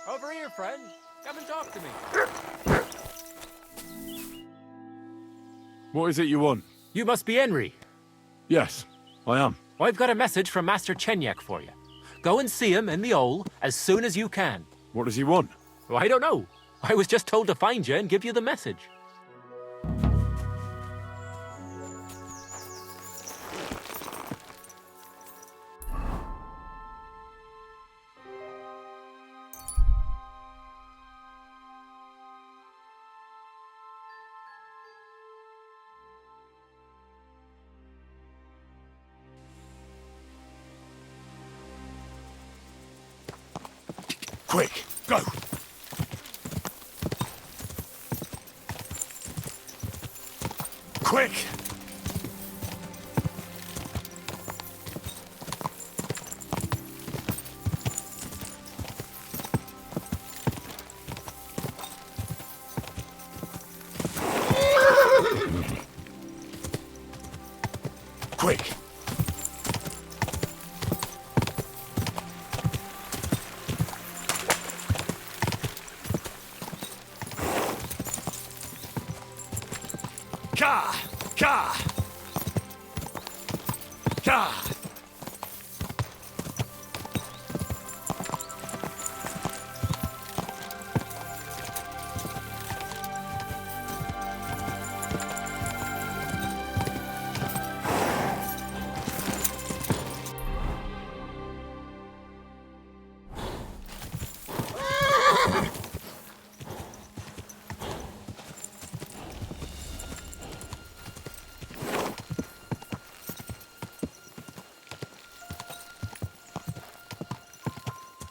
Over here, friend. Come and talk to me. What is it you want? You must be Henry. Yes, I am. Well, I've got a message from Master Chenyak for you. Go and see him in the Ole as soon as you can. What does he want? Well, I don't know. I was just told to find you and give you the message. Quick, go! Quick! Quick! Ka! Ka! Ka!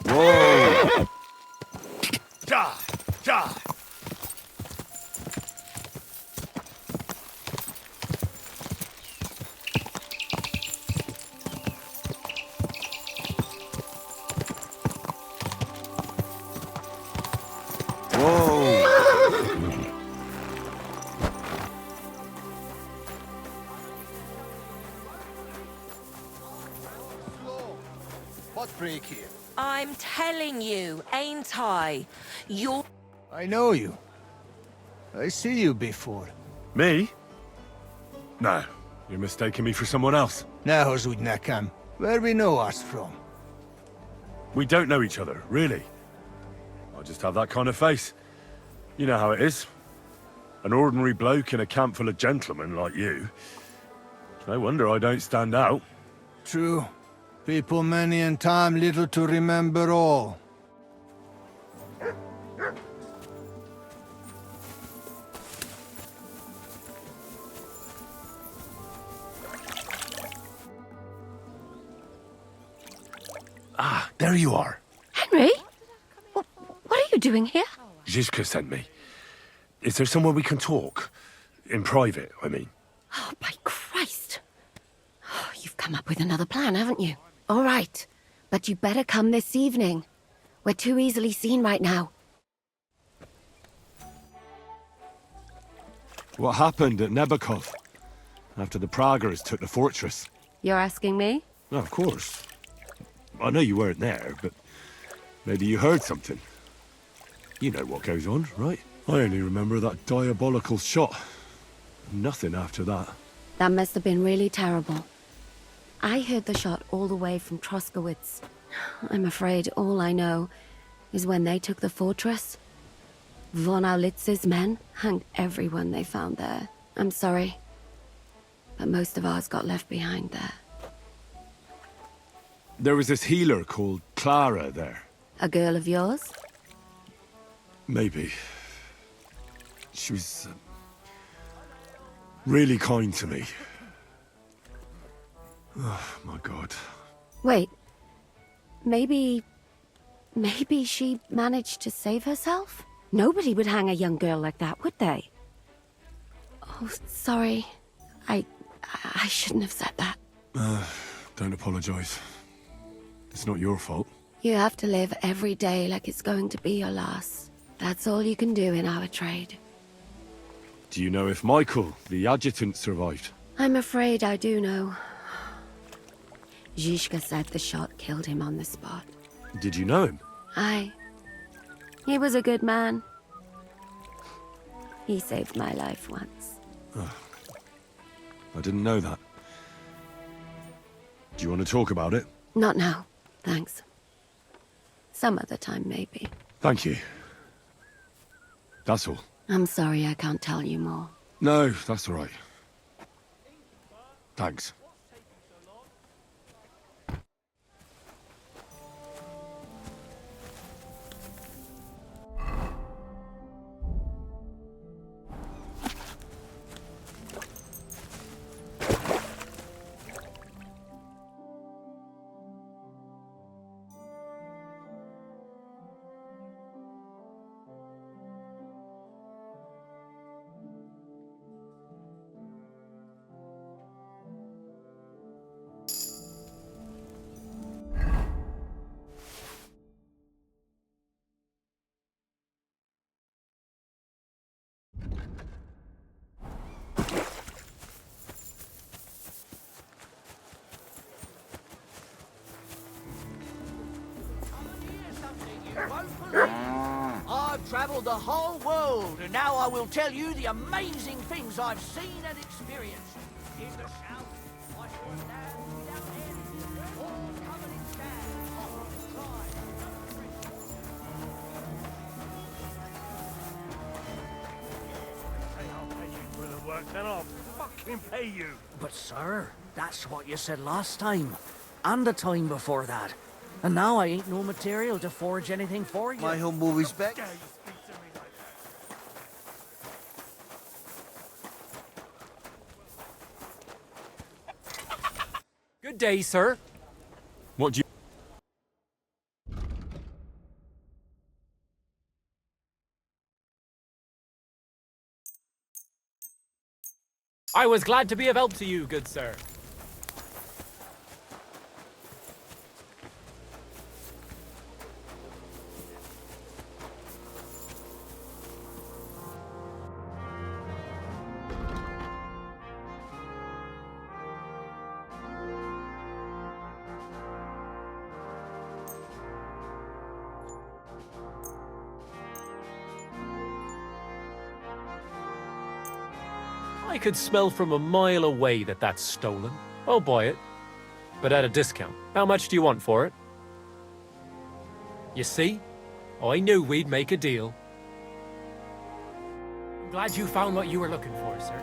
Whoa! Ja! Ja! Whoa! What break here? I'm telling you, ain't I? You're... I know you. I see you before. Me? No, you're mistaking me for someone else. Now, Zudnakam, where we know us from? We don't know each other, really. I just have that kind of face. You know how it is. An ordinary bloke in a camp full of gentlemen like you. No wonder I don't stand out. True. People many and time little to remember all. Ah, there you are. Henry? What are you doing here? Zizka sent me. Is there somewhere we can talk? In private, I mean. Oh, by Christ. Oh, you've come up with another plan, haven't you? All right. But you better come this evening. We're too easily seen right now. What happened at Nebakov? After the Praguers took the fortress? You're asking me? Well, of course. I know you weren't there, but maybe you heard something. You know what goes on, right? I only remember that diabolical shot. Nothing after that. That must have been really terrible. I heard the shot all the way from Troskowitz. I'm afraid all I know is when they took the fortress, Von Aulitz's men hanged everyone they found there. I'm sorry, but most of ours got left behind there. There was this healer called Clara there. A girl of yours? Maybe. She was really kind to me. Oh, my God. Wait. Maybe she managed to save herself? Nobody would hang a young girl like that, would they? Oh, sorry. I shouldn't have said that. Don't apologize. It's not your fault. You have to live every day like it's going to be your last. That's all you can do in our trade. Do you know if Michael, the adjutant, survived? I'm afraid I do know. Zizka said the shot killed him on the spot. Did you know him? I He was a good man. He saved my life once. I didn't know that. Do you want to talk about it? Not now, thanks. Some other time, maybe. Thank you. That's all. I'm sorry I can't tell you more. No, that's all right. Thanks. I've travelled the whole world, and now I will tell you the amazing things I've seen and experienced. In the south, I saw land without end, all covered in sand, hot and dry, Hey, I'll pay you for the work, then I'll fucking pay you. But sir, that's what you said last time, and the time before that. And now I ain't no material to forge anything for you. My humble respect. Dare you speak to me like that? Good day, sir. What do you... I was glad to be of help to you, good sir. I could smell from a mile away that that's stolen. I'll buy it, but at a discount. How much do you want for it? You see? I knew we'd make a deal. I'm glad you found what you were looking for, sir.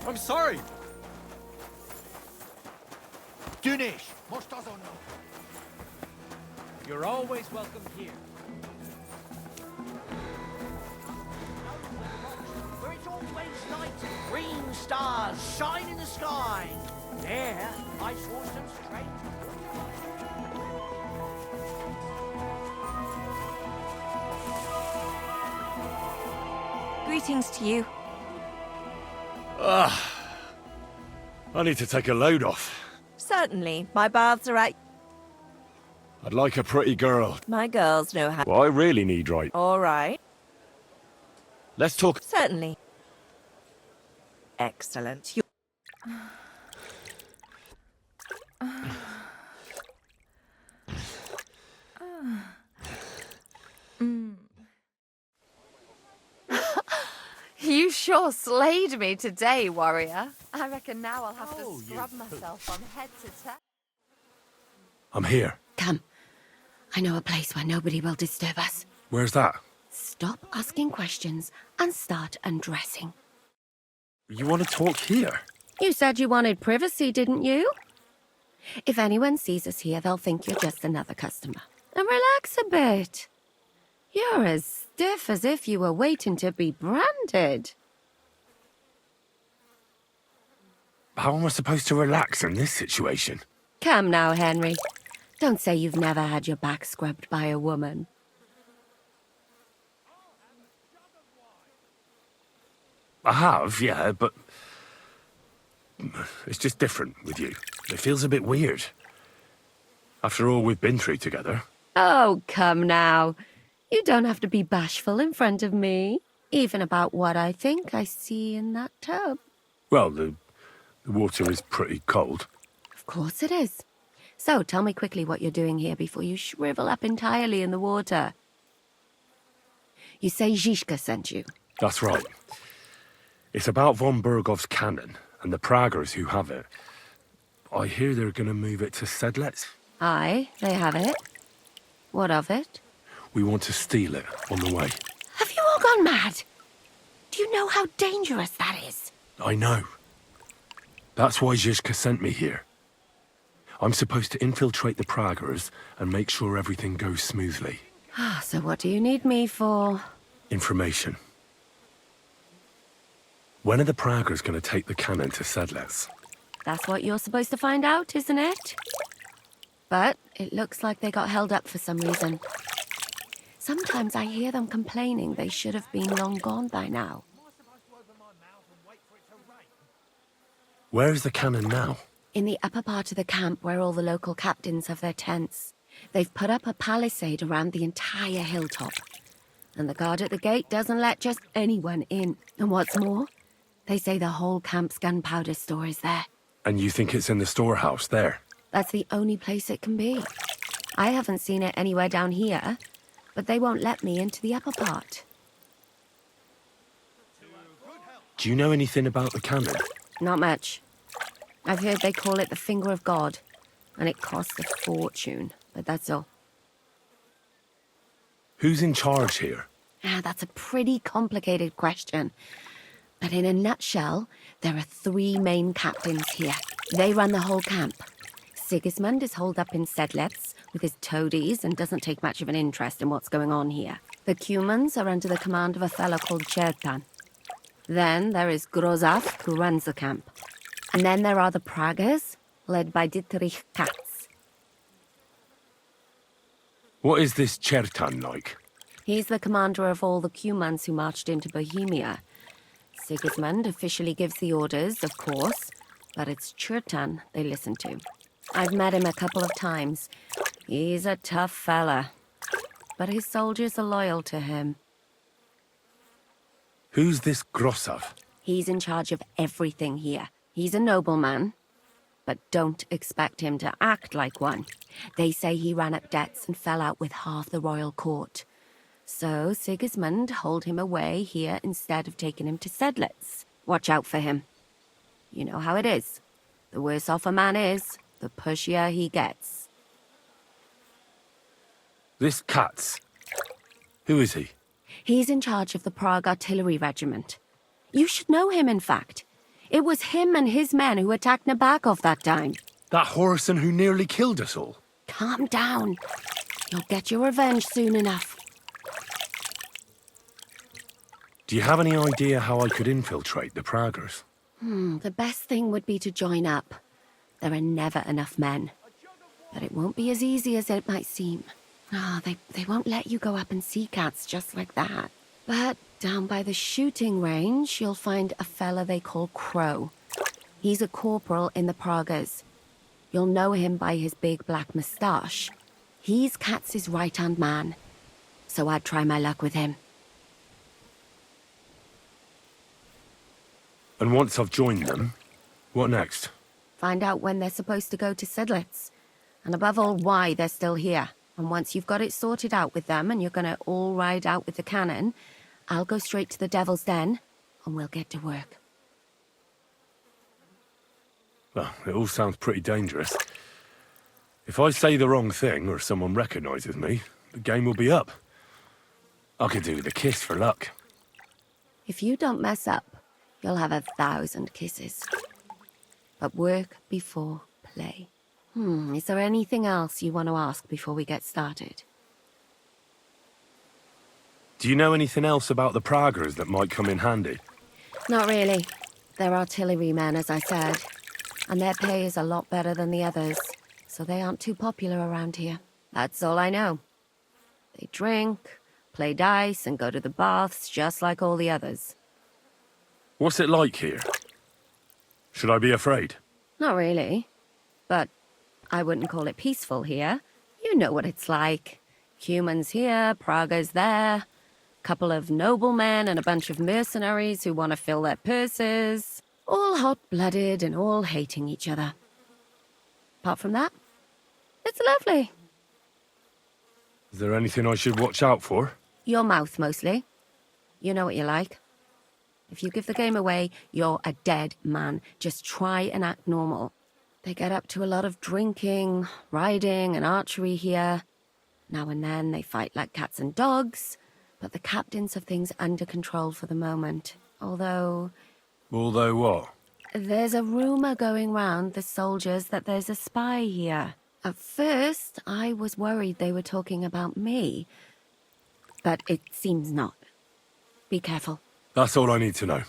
I'm sorry. Dunish, most does on You're always welcome here. Where it's always night, green stars shine in the sky. There, I saw some strange... Greetings to you. I need to take a load off. Certainly. My baths are at... I'd like a pretty girl. My girls know how... What I really need, right? All right. Let's talk... Certainly. Excellent. You sure slayed me today, warrior. I reckon now I'll have to scrub myself from head to toe. I'm here. Come. I know a place where nobody will disturb us. Where's that? Stop asking questions and start undressing. You want to talk here? You said you wanted privacy, didn't you? If anyone sees us here, they'll think you're just another customer. And relax a bit. You're as stiff as if you were waiting to be branded. How am I supposed to relax in this situation? Come now, Henry. Don't say you've never had your back scrubbed by a woman. I have, yeah, but... It's just different with you. It feels a bit weird. After all we've been through together. Oh, come now. You don't have to be bashful in front of me. Even about what I think I see in that tub. Well, the water is pretty cold. Of course it is. So, tell me quickly what you're doing here before you shrivel up entirely in the water. You say Zizka sent you? That's right. It's about von Bergov's cannon and the Praggers who have it. I hear they're going to move it to Sedlets. Aye, they have it. What of it? We want to steal it on the way. Have you all gone mad? Do you know how dangerous that is? I know. That's why Zizka sent me here. I'm supposed to infiltrate the Praggers and make sure everything goes smoothly. So what do you need me for? Information. When are the Praggers going to take the cannon to Sedlets? That's what you're supposed to find out, isn't it? But it looks like they got held up for some reason. Sometimes I hear them complaining they should have been long gone by now. Where's the cannon now? In the upper part of the camp where all the local captains have their tents. They've put up a palisade around the entire hilltop. And the guard at the gate doesn't let just anyone in. And what's more, they say the whole camp's gunpowder store is there. And you think it's in the storehouse there? That's the only place it can be. I haven't seen it anywhere down here, but they won't let me into the upper part. Do you know anything about the cannon? Not much. I've heard they call it the Finger of God, and it costs a fortune, but that's all. Who's in charge here? That's a pretty complicated question. But in a nutshell, there are 3 main captains here. They run the whole camp. Sigismund is holed up in Sedlets with his toadies and doesn't take much of an interest in what's going on here. The Cumans are under the command of a fellow called Chertan. Then there is Grozaf, who runs the camp. And then there are the Praggers, led by Dietrich Katz. What is this Chertan like? He's the commander of all the Cumans who marched into Bohemia. Sigismund officially gives the orders, of course, but it's Chertan they listen to. I've met him a couple of times. He's a tough fella, but his soldiers are loyal to him. Who's this Grossav? He's in charge of everything here. He's a nobleman, but don't expect him to act like one. They say he ran up debts and fell out with half the royal court. So Sigismund holed him away here instead of taking him to Sedlets. Watch out for him. You know how it is. The worse off a man is, the pushier he gets. This Katz. Who is he? He's in charge of the Prague Artillery Regiment. You should know him, in fact. It was him and his men who attacked Nabokov that time. That Horson who nearly killed us all. Calm down. You'll get your revenge soon enough. Do you have any idea how I could infiltrate the Praggers? The best thing would be to join up. There are never enough men. But it won't be as easy as it might seem. They won't let you go up and see cats just like that. But down by the shooting range, you'll find a fella they call Crow. He's a corporal in the Praggers. You'll know him by his big black moustache. He's Katz's right-hand man. So I'd try my luck with him. And once I've joined them, what next? Find out when they're supposed to go to Sedlets. And above all, why they're still here. And once you've got it sorted out with them and you're gonna all ride out with the cannon, I'll go straight to the Devil's Den and we'll get to work. Well, it all sounds pretty dangerous. If I say the wrong thing or someone recognizes me, the game will be up. I could do with a kiss for luck. If you don't mess up, you'll have 1,000 kisses. But work before play. Is there anything else you want to ask before we get started? Do you know anything else about the Praggers that might come in handy? Not really. They're artillerymen, as I said. And their pay is a lot better than the others, so they aren't too popular around here. That's all I know. They drink, play dice, and go to the baths just like all the others. What's it like here? Should I be afraid? Not really. But I wouldn't call it peaceful here. You know what it's like. Humans here, Praggers there. Couple of noblemen and a bunch of mercenaries who want to fill their purses. All hot-blooded and all hating each other. Apart from that, it's lovely. Is there anything I should watch out for? Your mouth, mostly. You know what you like. If you give the game away, you're a dead man. Just try and act normal. They get up to a lot of drinking, riding, and archery here. Now and then they fight like cats and dogs, but the captains have things under control for the moment. Although what? there's a rumor going round the soldiers that there's a spy here. At first, I was worried they were talking about me, but it seems not. Be careful. That's all I need to know.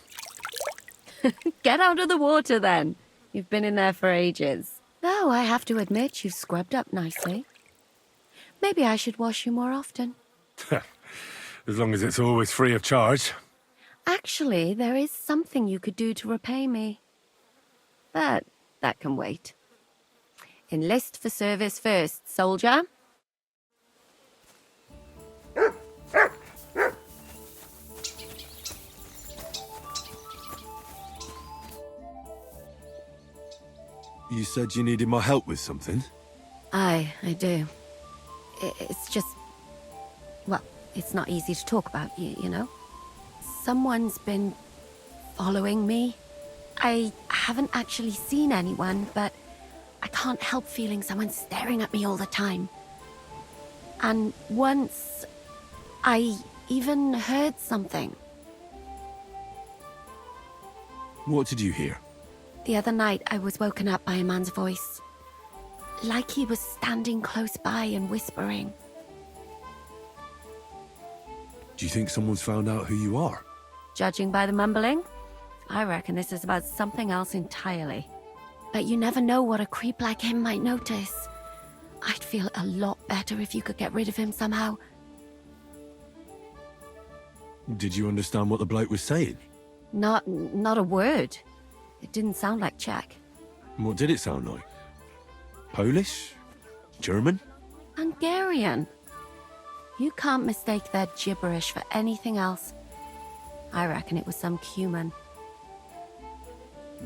Get out of the water, then. You've been in there for ages. Though I have to admit, you've scrubbed up nicely. Maybe I should wash you more often. As long as it's always free of charge. Actually, there is something you could do to repay me. But that can wait. Enlist for service first, soldier. You said you needed my help with something? I do. It's just... Well, it's not easy to talk about, you know? Someone's been following me. I haven't actually seen anyone, but I can't help feeling someone staring at me all the time. And once, I even heard something. What did you hear? The other night, I was woken up by a man's voice. Like he was standing close by and whispering. Do you think someone's found out who you are? Judging by the mumbling, I reckon this is about something else entirely. But you never know what a creep like him might notice. I'd feel a lot better if you could get rid of him somehow. Did you understand what the bloke was saying? Not a word. It didn't sound like Czech. What did it sound like? Polish? German? Hungarian. You can't mistake their gibberish for anything else. I reckon it was some Cuman.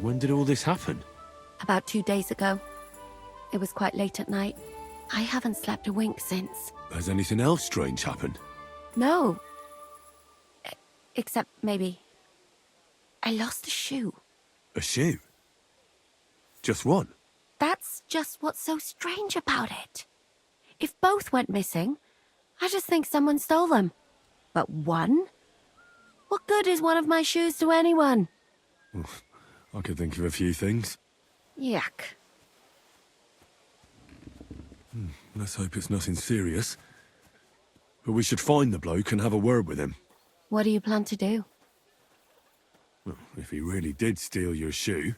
When did all this happen? About 2 days ago. It was quite late at night. I haven't slept a wink since. Has anything else strange happened? No. Except maybe... I lost a shoe. A shoe? Just one? That's just what's so strange about it. If both went missing, I just think someone stole them. But one? What good is one of my shoes to anyone? I could think of a few things. Yuck. Let's hope it's nothing serious. But we should find the bloke and have a word with him. What do you plan to do? Well, if he really did steal your shoe,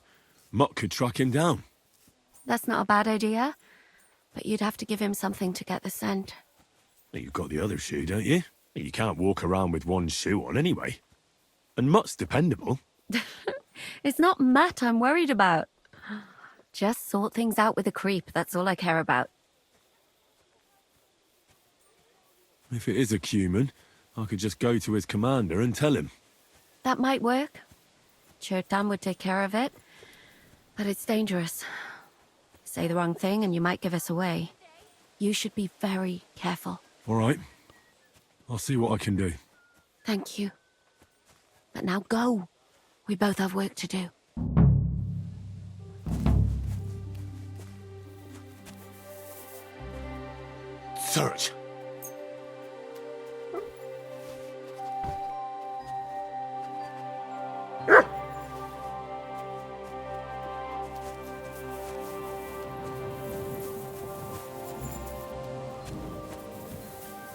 Mutt could track him down. That's not a bad idea, but you'd have to give him something to get the scent. You've got the other shoe, don't you? You can't walk around with one shoe on anyway. And Mutt's dependable. It's not Matt I'm worried about. Just sort things out with a creep, that's all I care about. If it is a Cuman, I could just go to his commander and tell him. That might work. Chertan would take care of it. But it's dangerous. Say the wrong thing and you might give us away. You should be very careful. All right. I'll see what I can do. Thank you. But now go. We both have work to do. Search!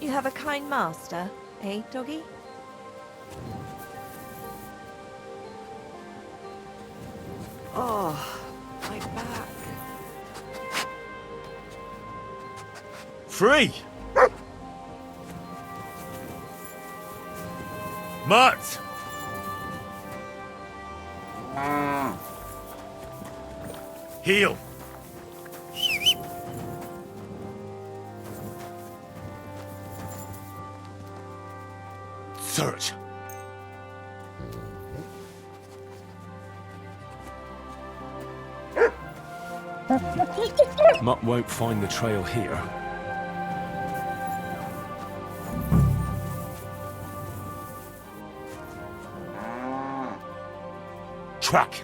You have a kind master, eh, doggy? Oh, my back. Free! Mutt! Heel! search. Mutt won't find the trail here. Track.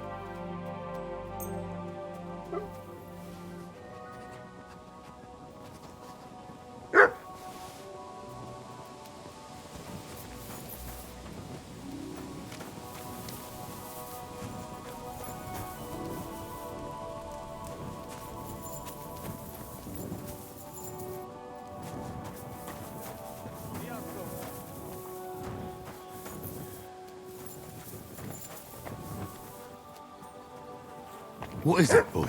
What is it, boy?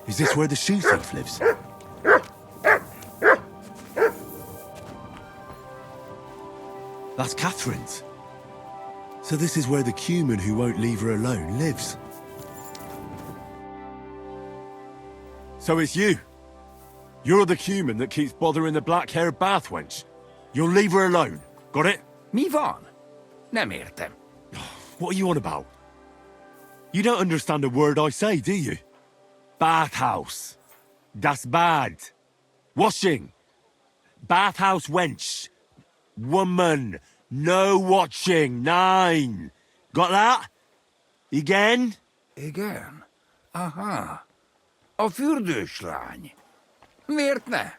Is this where the shoe thief lives? That's Catherine's. So this is where the Cuman who won't leave her alone lives. So it's you. You're the Cuman that keeps bothering the black-haired bath wench. You'll leave her alone. Got it? Mi van? Nem értem. What are you on about? You don't understand a word I say, do you? Bathhouse. Das bad. Washing. Bathhouse wench. Woman. No watching. 9. Got that? Again? Igen? Aha. A fürdős lány. Miért ne?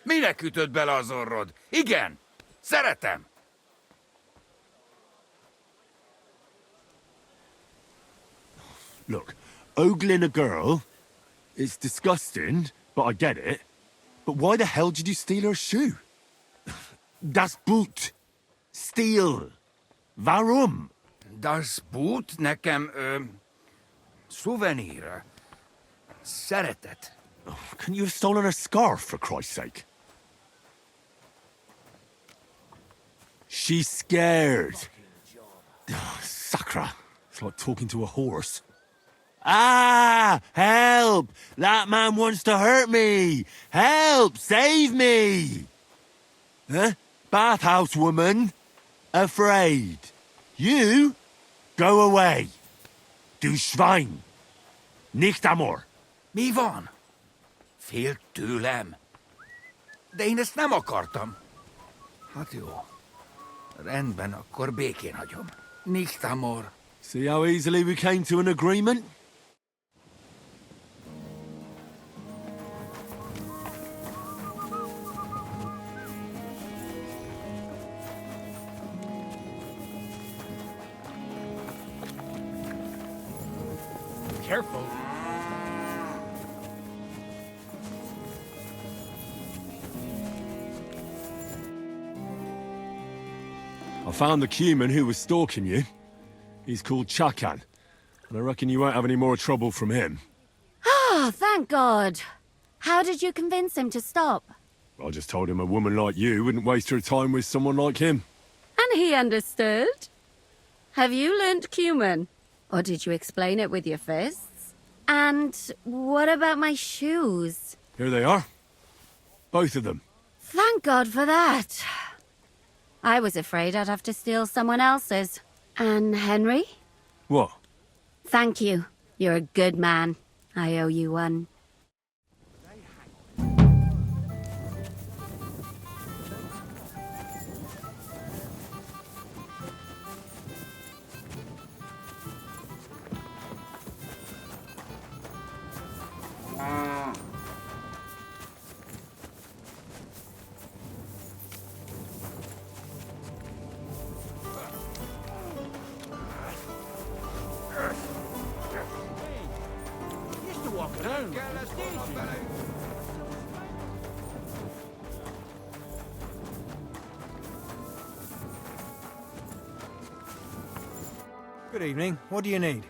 Minek ütöd bele az orrod? Igen. Szeretem. Look, ogling a girl, it's disgusting, but I get it. But why the hell did you steal her shoe? Das Boot. Steal. Warum? Das Boot nekem, szuvenír. Szeretet. Couldn't you have stolen her scarf, for Christ's sake? She's scared. Sacra. It's like talking to a horse. Ah! Help! That man wants to hurt me! Help! Save me! Huh? Bathhouse woman? Afraid. You? Go away. Du Schwein. Nicht amor. Mi van? Félt tőlem. De én ezt nem akartam. Hát jó. Rendben, akkor békén hagyom. Nicht amor. See how easily we came to an agreement? Careful. I found the Cuman who was stalking you. He's called Chakan, and I reckon you won't have any more trouble from him. Oh, thank God. How did you convince him to stop? I just told him a woman like you wouldn't waste her time with someone like him. And he understood? Have you learnt Cuman? Or did you explain it with your fists? And what about my shoes? Here they are. Both of them. Thank God for that. I was afraid I'd have to steal someone else's. And Henry? What? Thank you. You're a good man. I owe you one. Good evening. What do you need?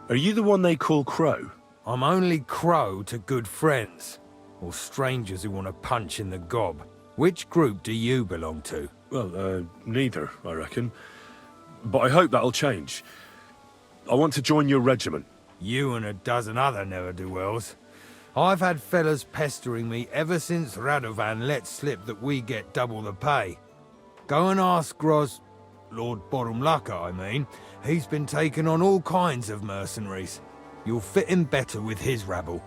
Are you the one they call Crow? I'm only Crow to good friends, or strangers who want to punch in the gob. Which group do you belong to? Well, neither, I reckon. But I hope that'll change. I want to join your regiment. You and a dozen other ne'er-do-wells. I've had fellas pestering me ever since Radovan let slip that we get double the pay. Go and ask Lord Bottomlucker, I mean. He's been taking on all kinds of mercenaries. You'll fit in better with his rabble.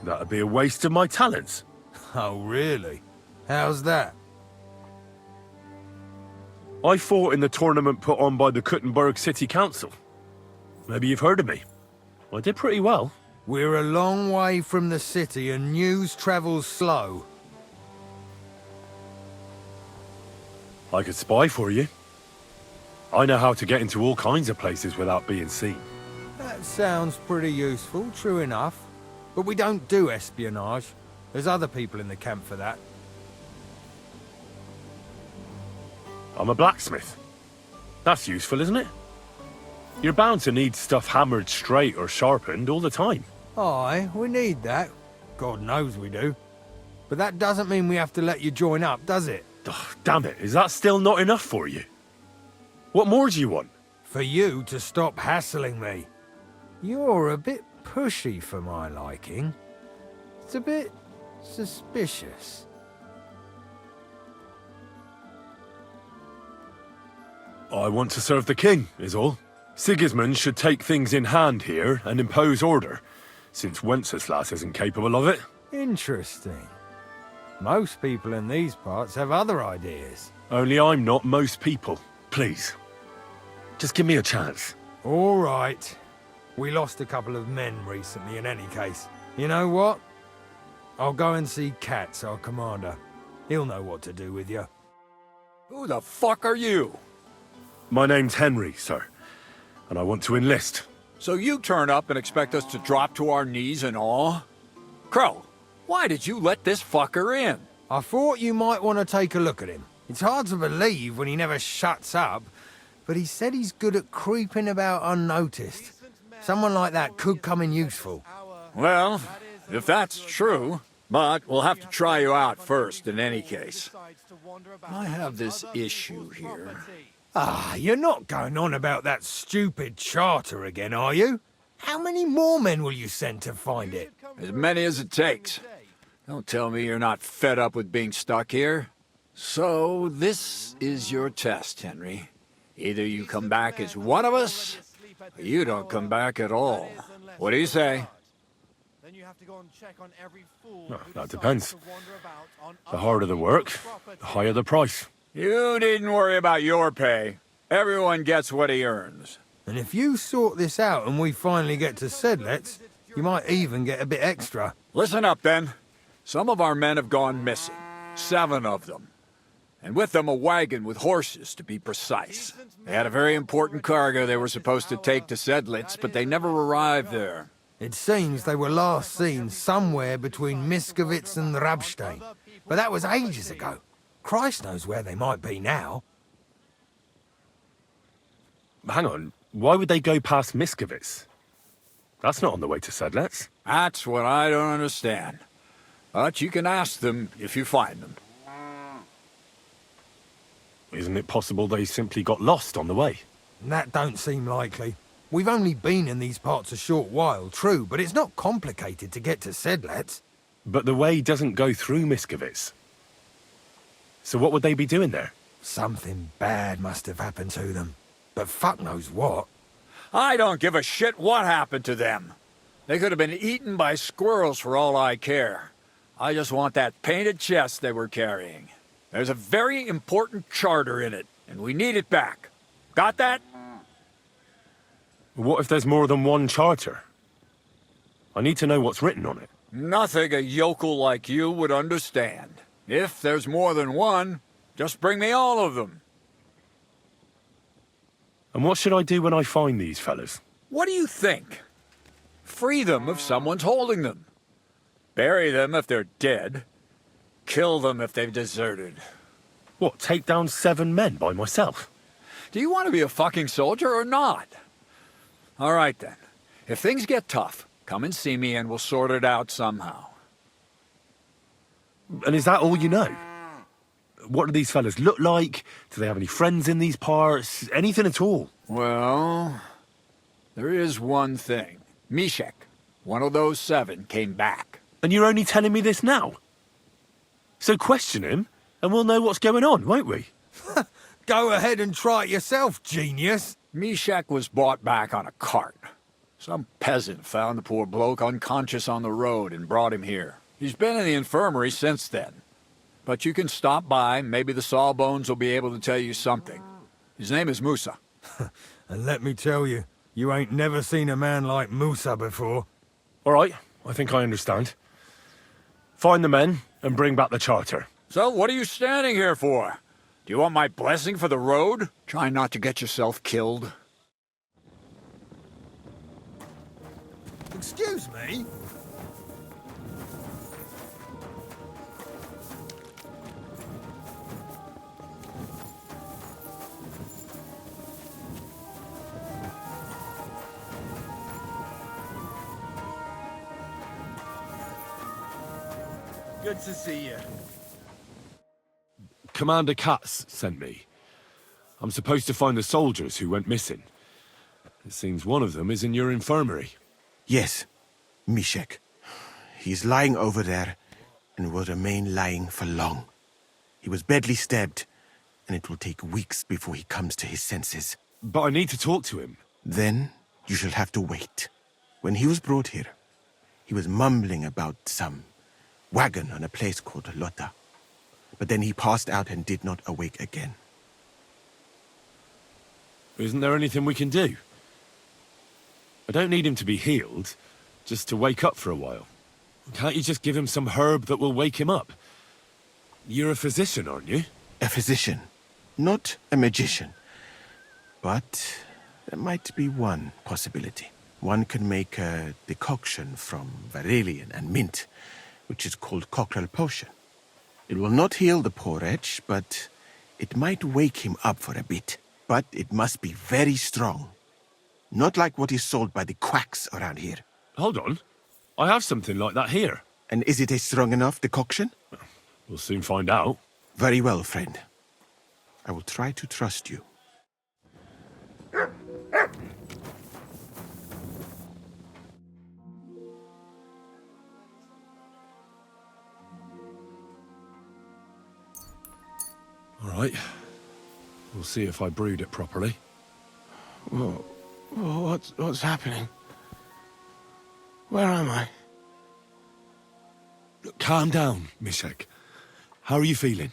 That'd be a waste of my talents. Oh, really? How's that? I fought in the tournament put on by the Kuttenberg City Council. Maybe you've heard of me. I did pretty well. We're a long way from the city and news travels slow. I could spy for you. I know how to get into all kinds of places without being seen. That sounds pretty useful, true enough. But we don't do espionage. There's other people in the camp for that. I'm a blacksmith. That's useful, isn't it? You're bound to need stuff hammered straight or sharpened all the time. Aye, we need that. God knows we do. But that doesn't mean we have to let you join up, does it? Ugh, damn it, is that still not enough for you? What more do you want? For you to stop hassling me. You're a bit pushy for my liking. It's a bit suspicious. I want to serve the king, is all. Sigismund should take things in hand here and impose order, since Wenceslas isn't capable of it. Interesting. Most people in these parts have other ideas. Only I'm not most people. Please. Just give me a chance. All right. We lost a couple of men recently in any case. You know what? I'll go and see Katz, our commander. He'll know what to do with you. Who the fuck are you? My name's Henry, sir, and I want to enlist. So you turn up and expect us to drop to our knees in awe? Crow, why did you let this fucker in? I thought you might want to take a look at him. It's hard to believe when he never shuts up, but he said he's good at creeping about unnoticed. Someone like that could come in useful. Well, if that's true, but we'll have to try you out first in any case. I have this issue here. Ah, you're not going on about that stupid charter again, are you? How many more men will you send to find it? As many as it takes. Don't tell me you're not fed up with being stuck here. So, this is your test, Henry. Either you come back as one of us, or you don't come back at all. What do you say? Well, that depends. The harder the work, the higher the price. You needn't worry about your pay. Everyone gets what he earns. And if you sort this out and we finally get to Sedlets, you might even get a bit extra. Listen up, then. Some of our men have gone missing. 7 of them. And with them a wagon with horses, to be precise. They had a very important cargo they were supposed to take to Sedlitz, but they never arrived there. It seems they were last seen somewhere between Miskovitz and Rabstein. But that was ages ago. Christ knows where they might be now. Hang on, why would they go past Miskovitz? That's not on the way to Sedlets. That's what I don't understand. But you can ask them if you find them. Isn't it possible they simply got lost on the way? That don't seem likely. We've only been in these parts a short while, true, but it's not complicated to get to Sedlets. But the way doesn't go through Miskovitz. So what would they be doing there? Something bad must have happened to them. But fuck knows what. I don't give a shit what happened to them. They could have been eaten by squirrels for all I care. I just want that painted chest they were carrying. There's a very important charter in it, and we need it back. Got that? What if there's more than one charter? I need to know what's written on it. Nothing a yokel like you would understand. If there's more than one, just bring me all of them. And what should I do when I find these fellas? What do you think? Free them if someone's holding them. Bury them if they're dead. Kill them if they've deserted. What, take down 7 men by myself? Do you want to be a fucking soldier or not? All right then. If things get tough, come and see me and we'll sort it out somehow. And is that all you know? What do these fellas look like? Do they have any friends in these parts? Anything at all? Well, there is one thing. Mishek, one of those 7, came back. And you're only telling me this now? So question him, and we'll know what's going on, won't we? go ahead and try it yourself, genius. Mishek was brought back on a cart. Some peasant found the poor bloke unconscious on the road and brought him here. He's been in the infirmary since then. But you can stop by, maybe the Sawbones will be able to tell you something. His name is Musa. And let me tell you, you ain't never seen a man like Musa before. All right, I think I understand. Find the men and bring back the charter. So what are you standing here for? Do you want my blessing for the road? Try not to get yourself killed. Excuse me? Good to see you. Commander Katz sent me. I'm supposed to find the soldiers who went missing. It seems one of them is in your infirmary. Yes, Mishek. He's lying over there, and will remain lying for long. He was badly stabbed, and it will take weeks before he comes to his senses. But I need to talk to him. Then you shall have to wait. When he was brought here, he was mumbling about some wagon on a place called Lota. But then he passed out and did not awake again. Isn't there anything we can do? I don't need him to be healed, just to wake up for a while. Can't you just give him some herb that will wake him up? You're a physician, aren't you? A physician, not a magician. But there might be one possibility. One can make a decoction from valerian and mint, which is called cockerel potion. It will not heal the poor wretch, but it might wake him up for a bit. But it must be very strong. Not like what is sold by the quacks around here. Hold on. I have something like that here. And is it a strong enough decoction? We'll soon find out. Very well, friend. I will try to trust you. All right. We'll see if I brewed it properly. Whoa. What's happening? Where am I? Calm down, Mishek. How are you feeling?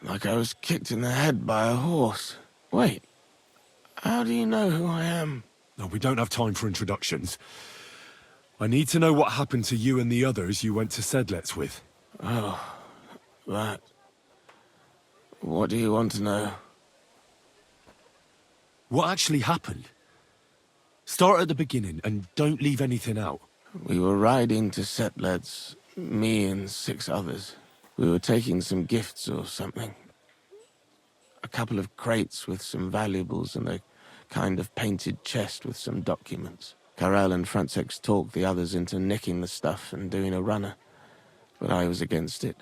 Like I was kicked in the head by a horse. Wait. How do you know who I am? No, we don't have time for introductions. I need to know what happened to you and the others you went to Sedlets with. Oh, that. What do you want to know? What actually happened? Start at the beginning and don't leave anything out. We were riding to Sedlets, me and 6 others. We were taking some gifts or something. A couple of crates with some valuables and a kind of painted chest with some documents. Karel and Francex talked the others into nicking the stuff and doing a runner. But I was against it,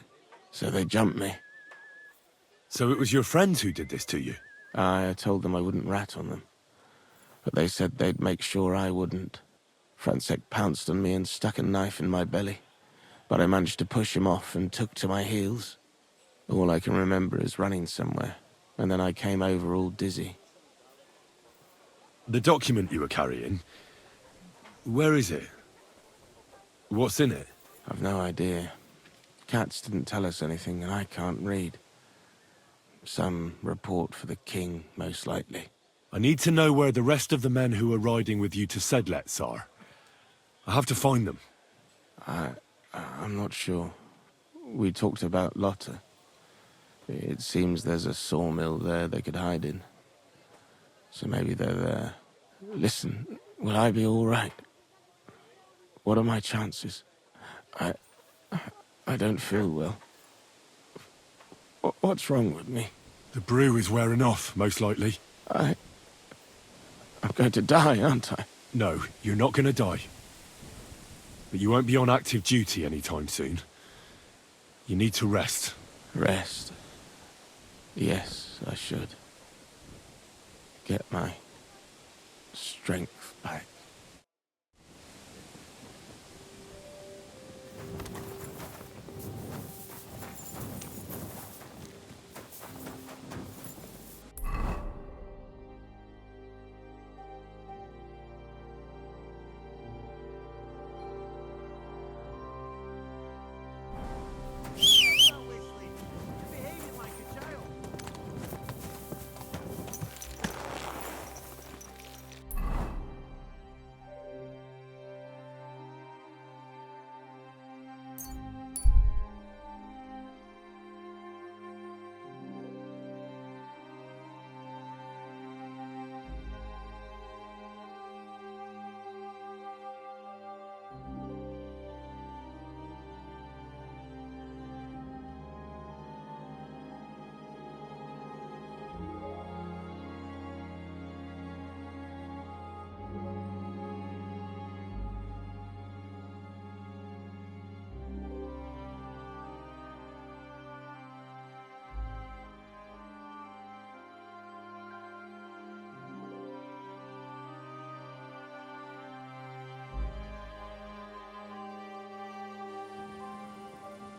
so they jumped me. So it was your friends who did this to you? I told them I wouldn't rat on them. But they said they'd make sure I wouldn't. Francex pounced on me and stuck a knife in my belly. But I managed to push him off and took to my heels. All I can remember is running somewhere, and then I came over all dizzy. The document you were carrying, where is it? What's in it? I've no idea. Katz didn't tell us anything, and I can't read. Some report for the king, most likely. I need to know where the rest of the men who are riding with you to Sedlets are. I have to find them. I'm not sure. We talked about Lotta. It seems there's a sawmill there they could hide in. So maybe they're there. Listen, will I be all right? What are my chances? I don't feel well. What's wrong with me? The brew is wearing off, most likely. I'm going to die, aren't I? No, you're not going to die. But you won't be on active duty anytime soon. You need to rest. Rest? Yes, I should. Get my strength back.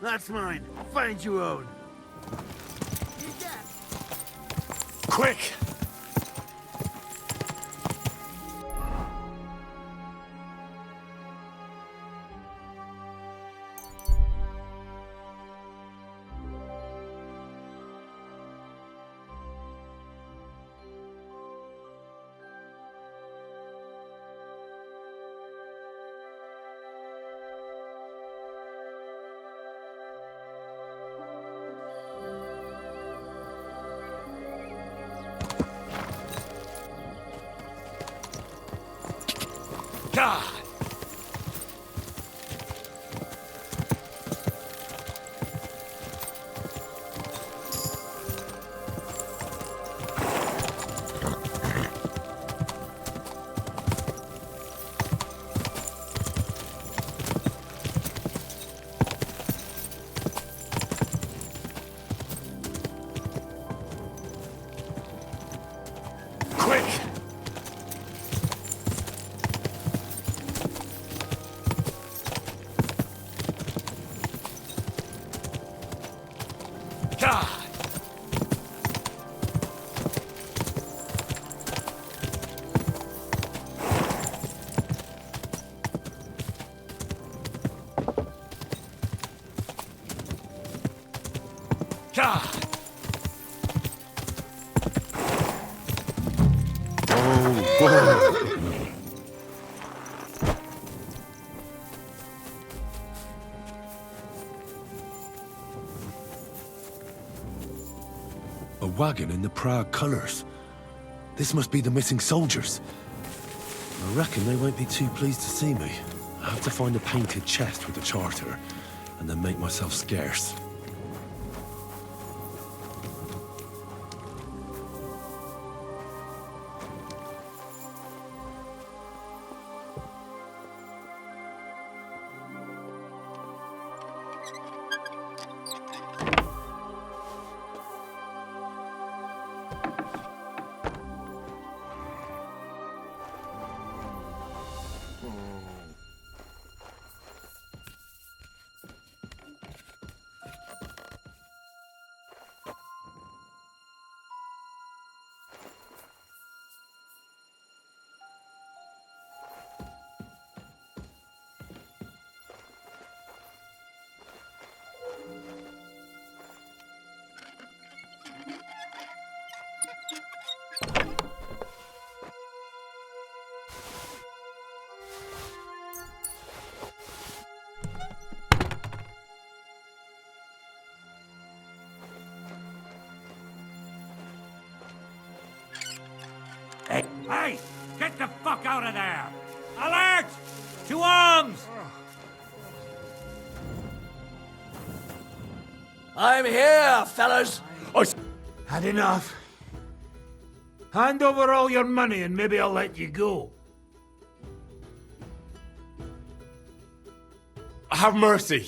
That's mine. Find your own. Quick! God! Quick! God! God! A wagon in the Prague colours. This must be the missing soldiers. I reckon they won't be too pleased to see me. I have to find a painted chest with the charter, and then make myself scarce. Hey! Get the fuck out of there! Alert! To arms! I'm here, fellas. Had enough. Hand over all your money and maybe I'll let you go. Have mercy.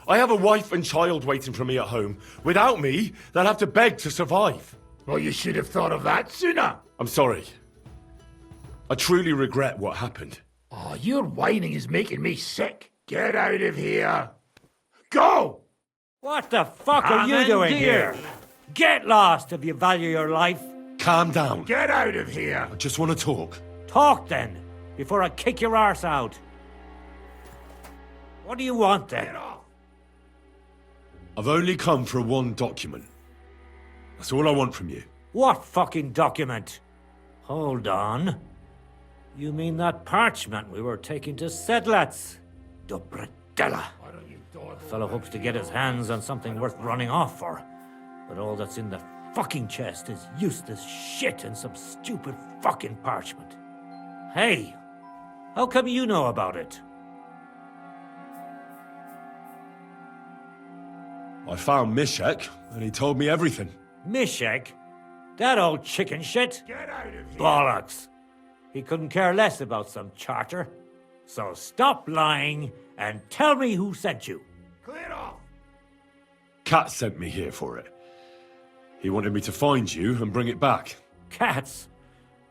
I have a wife and child waiting for me at home. Without me, they'll have to beg to survive. Well, you should have thought of that sooner. I'm sorry. I truly regret what happened. Oh, your whining is making me sick. Get out of here. Go! What the fuck are you doing here? Get lost if you value your life. Calm down. Get out of here. I just want to talk. Talk then, before I kick your arse out. What do you want then? Get off. I've only come for one document. That's all I want from you. What fucking document? Hold on. You mean that parchment we were taking to Sedlats? Dobrodella. The fellow hopes to get his hands on something worth running off for. But all that's in the fucking chest is useless shit and some stupid fucking parchment. Hey, how come you know about it? I found Mishek, and he told me everything. Mishek? That old chicken shit? Get out of here. Bollocks. He couldn't care less about some charter. So stop lying and tell me who sent you. Clear off. Kat sent me here for it. He wanted me to find you and bring it back. Cats?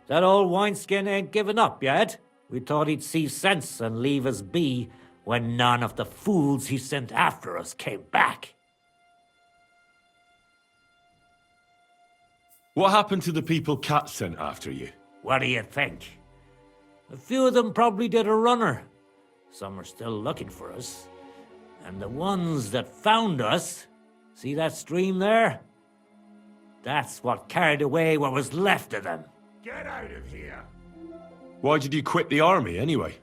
That old wineskin ain't given up yet. We thought he'd see sense and leave us be, when none of the fools he sent after us came back. What happened to the people Cat sent after you? What do you think? A few of them probably did a runner. Some are still looking for us. And the ones that found us, see that stream there? That's what carried away what was left of them. Get out of here! Why did you quit the army, anyway?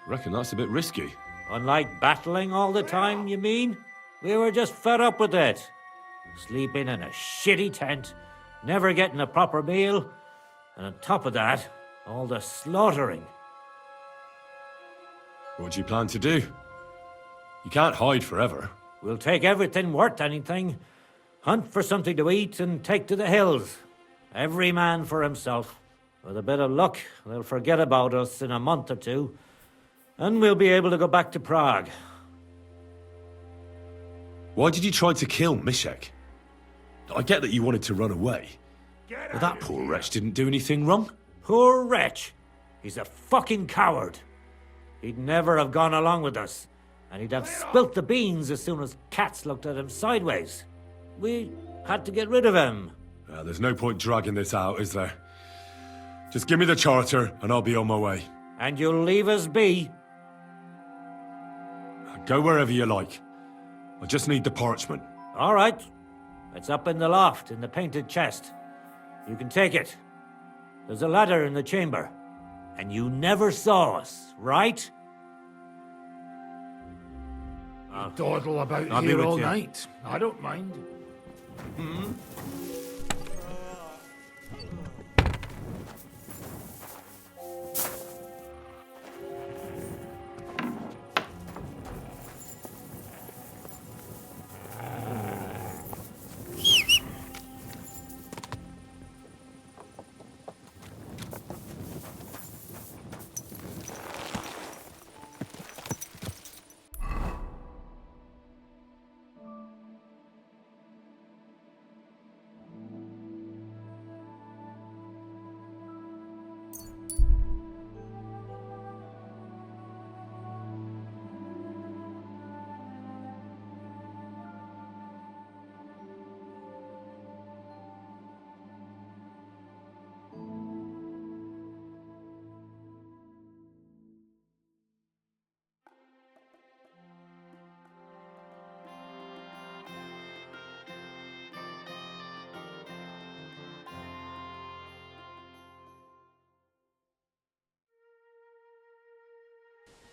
I reckon that's a bit risky. Unlike battling all the time, you mean? We were just fed up with it. Sleeping in a shitty tent, never getting a proper meal, and on top of that, all the slaughtering. What do you plan to do? You can't hide forever. We'll take everything worth anything, hunt for something to eat, and take to the hills. Every man for himself. With a bit of luck, they'll forget about us in a month or two, and we'll be able to go back to Prague. Why did you try to kill Mishek? I get that you wanted to run away, but that poor wretch didn't do anything wrong. Poor wretch! He's a fucking coward. He'd never have gone along with us, and he'd have spilt the beans as soon as cats looked at him sideways. We had to get rid of him. There's no point dragging this out, is there? Just give me the charter, and I'll be on my way. And you'll leave us be? Go wherever you like. I just need the parchment. All right. It's up in the loft, in the painted chest. You can take it. There's a ladder in the chamber. And you never saw us, right? Dawdle about I'll be here with all you. night. I don't mind. Hmm?